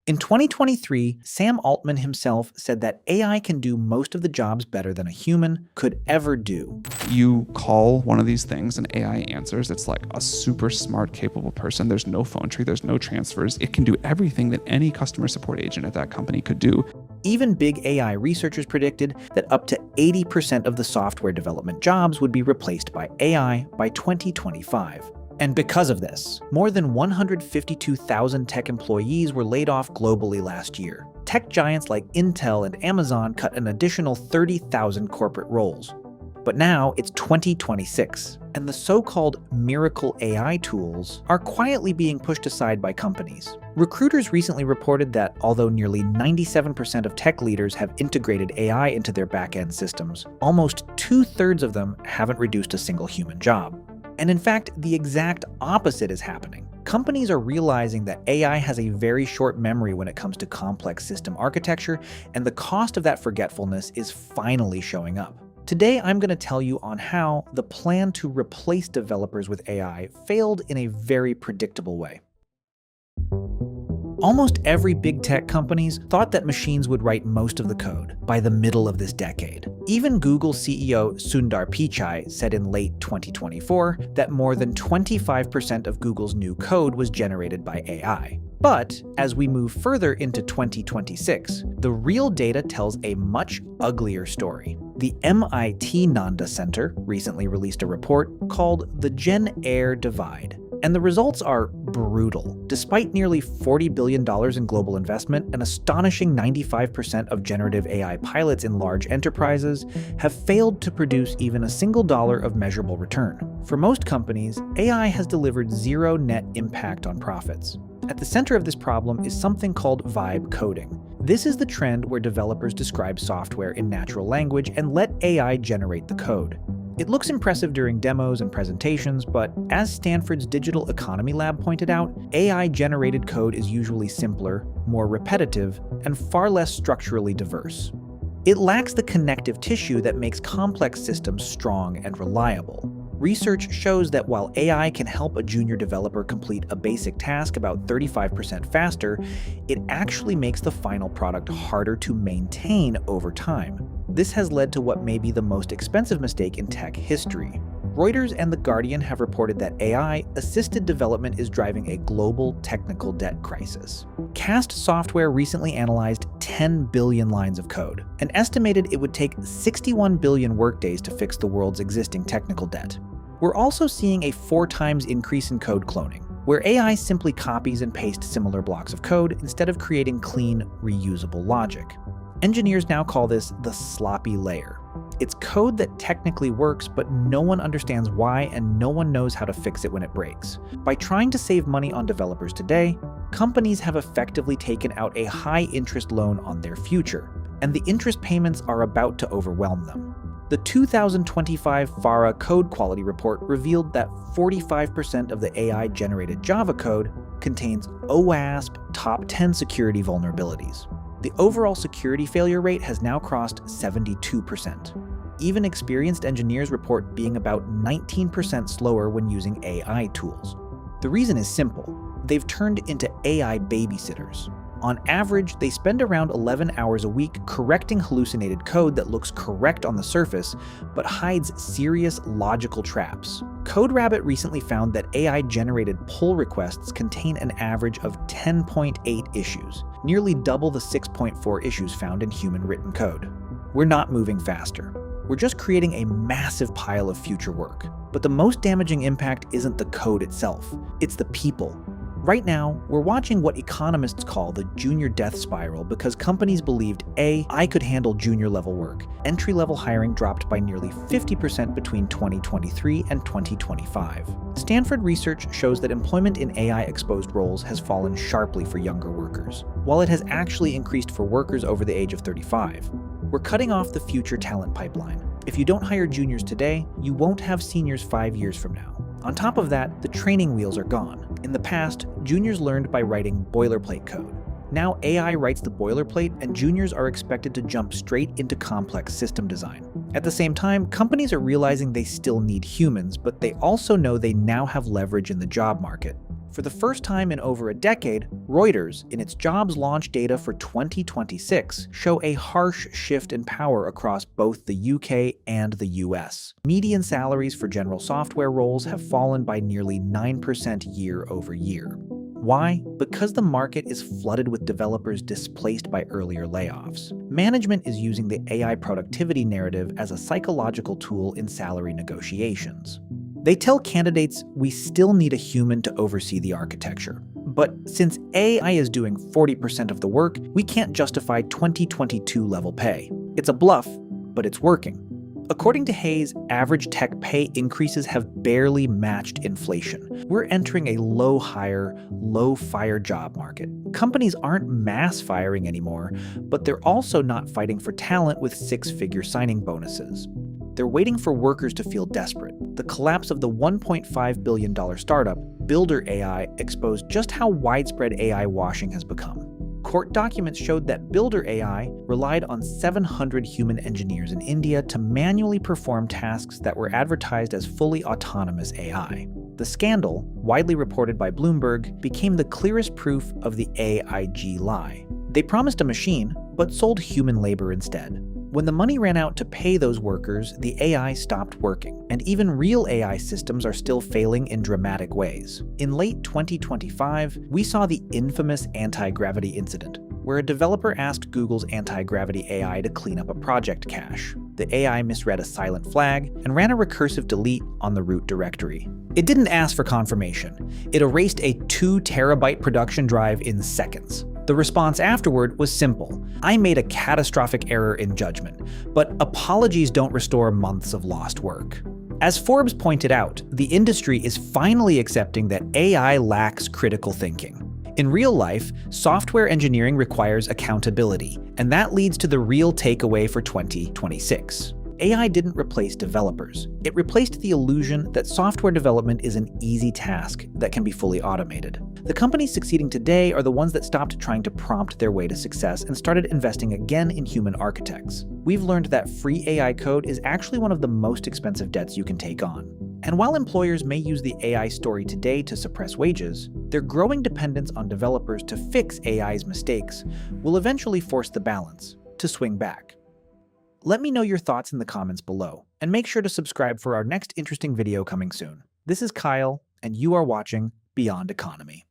In 2023, Sam Altman himself said that AI can do most of the jobs better than a human could ever do. You call one of these things and AI answers. It's like a super smart, capable person. There's no phone tree, there's no transfers. It can do everything that any customer support agent at that company could do. Even big AI researchers predicted that up to 80% of the software development jobs would be replaced by AI by 2025. And because of this, more than 152,000 tech employees were laid off globally last year. Tech giants like Intel and Amazon cut an additional 30,000 corporate roles. But now it's 2026, and the so-called miracle AI tools are quietly being pushed aside by companies. Recruiters recently reported that although nearly 97% of tech leaders have integrated AI into their back-end systems, almost 2/3 of them haven't reduced a single human job. And in fact, the exact opposite is happening. Companies are realizing that AI has a very short memory when it comes to complex system architecture, and the cost of that forgetfulness is finally showing up. Today, I'm going to tell you on how the plan to replace developers with AI failed in a very predictable way. Almost every big tech companies thought that machines would write most of the code by the middle of this decade. Even Google CEO Sundar Pichai said in late 2024 that more than 25% of Google's new code was generated by AI. But as we move further into 2026, the real data tells a much uglier story. The MIT Nanda Center recently released a report called the Gen AI Divide. And the results are brutal. Despite nearly $40 billion in global investment, an astonishing 95% of generative AI pilots in large enterprises have failed to produce even a single dollar of measurable return. For most companies, AI has delivered zero net impact on profits. At the center of this problem is something called vibe coding. This is the trend where developers describe software in natural language and let AI generate the code. It looks impressive during demos and presentations, but as Stanford's Digital Economy Lab pointed out, AI-generated code is usually simpler, more repetitive, and far less structurally diverse. It lacks the connective tissue that makes complex systems strong and reliable. Research shows that while AI can help a junior developer complete a basic task about 35% faster, it actually makes the final product harder to maintain over time. This has led to what may be the most expensive mistake in tech history. Reuters and The Guardian have reported that AI-assisted development is driving a global technical debt crisis. Cast Software recently analyzed 10 billion lines of code and estimated it would take 61 billion workdays to fix the world's existing technical debt. We're also seeing a 4 times increase in code cloning, where AI simply copies and pastes similar blocks of code instead of creating clean, reusable logic. Engineers now call this the sloppy layer. It's code that technically works, but no one understands why and no one knows how to fix it when it breaks. By trying to save money on developers today, companies have effectively taken out a high-interest loan on their future, and the interest payments are about to overwhelm them. The 2025 FARA Code Quality Report revealed that 45% of the AI-generated Java code contains OWASP top 10 security vulnerabilities. The overall security failure rate has now crossed 72%. Even experienced engineers report being about 19% slower when using AI tools. The reason is simple. They've turned into AI babysitters. On average, they spend around 11 hours a week correcting hallucinated code that looks correct on the surface, but hides serious logical traps. CodeRabbit recently found that AI-generated pull requests contain an average of 10.8 issues, nearly double the 6.4 issues found in human-written code. We're not moving faster. We're just creating a massive pile of future work. But the most damaging impact isn't the code itself, it's the people. Right now, we're watching what economists call the junior death spiral because companies believed AI could handle junior-level work. Entry-level hiring dropped by nearly 50% between 2023 and 2025. Stanford research shows that employment in AI-exposed roles has fallen sharply for younger workers, while it has actually increased for workers over the age of 35. We're cutting off the future talent pipeline. If you don't hire juniors today, you won't have seniors 5 years from now. On top of that, the training wheels are gone. In the past, juniors learned by writing boilerplate code. Now AI writes the boilerplate and juniors are expected to jump straight into complex system design. At the same time, companies are realizing they still need humans, but they also know they now have leverage in the job market. For the first time in over a decade, Reuters, in its jobs launch data for 2026, show a harsh shift in power across both the UK and the US. Median salaries for general software roles have fallen by nearly 9% year over year. Why? Because the market is flooded with developers displaced by earlier layoffs. Management is using the AI productivity narrative as a psychological tool in salary negotiations. They tell candidates we still need a human to oversee the architecture. But since AI is doing 40% of the work, we can't justify 2022 level pay. It's a bluff, but it's working. According to Hayes, average tech pay increases have barely matched inflation. We're entering a low-hire, low-fire job market. Companies aren't mass firing anymore, but they're also not fighting for talent with six-figure signing bonuses. They're waiting for workers to feel desperate. The collapse of the $1.5 billion startup, Builder AI, exposed just how widespread AI washing has become. Court documents showed that Builder AI relied on 700 human engineers in India to manually perform tasks that were advertised as fully autonomous AI. The scandal, widely reported by Bloomberg, became the clearest proof of the AIG lie. They promised a machine, but sold human labor instead. When the money ran out to pay those workers, the AI stopped working, and even real AI systems are still failing in dramatic ways. In late 2025, we saw the infamous anti-gravity incident, where a developer asked Google's anti-gravity AI to clean up a project cache. The AI misread a silent flag and ran a recursive delete on the root directory. It didn't ask for confirmation. It erased a 2 terabyte production drive in seconds. The response afterward was simple. I made a catastrophic error in judgment, but apologies don't restore months of lost work. As Forbes pointed out, the industry is finally accepting that AI lacks critical thinking. In real life, software engineering requires accountability, and that leads to the real takeaway for 2026. AI didn't replace developers. It replaced the illusion that software development is an easy task that can be fully automated. The companies succeeding today are the ones that stopped trying to prompt their way to success and started investing again in human architects. We've learned that free AI code is actually one of the most expensive debts you can take on. And while employers may use the AI story today to suppress wages, their growing dependence on developers to fix AI's mistakes will eventually force the balance to swing back. Let me know your thoughts in the comments below, and make sure to subscribe for our next interesting video coming soon. This is Kyle, and you are watching Beyond Economy.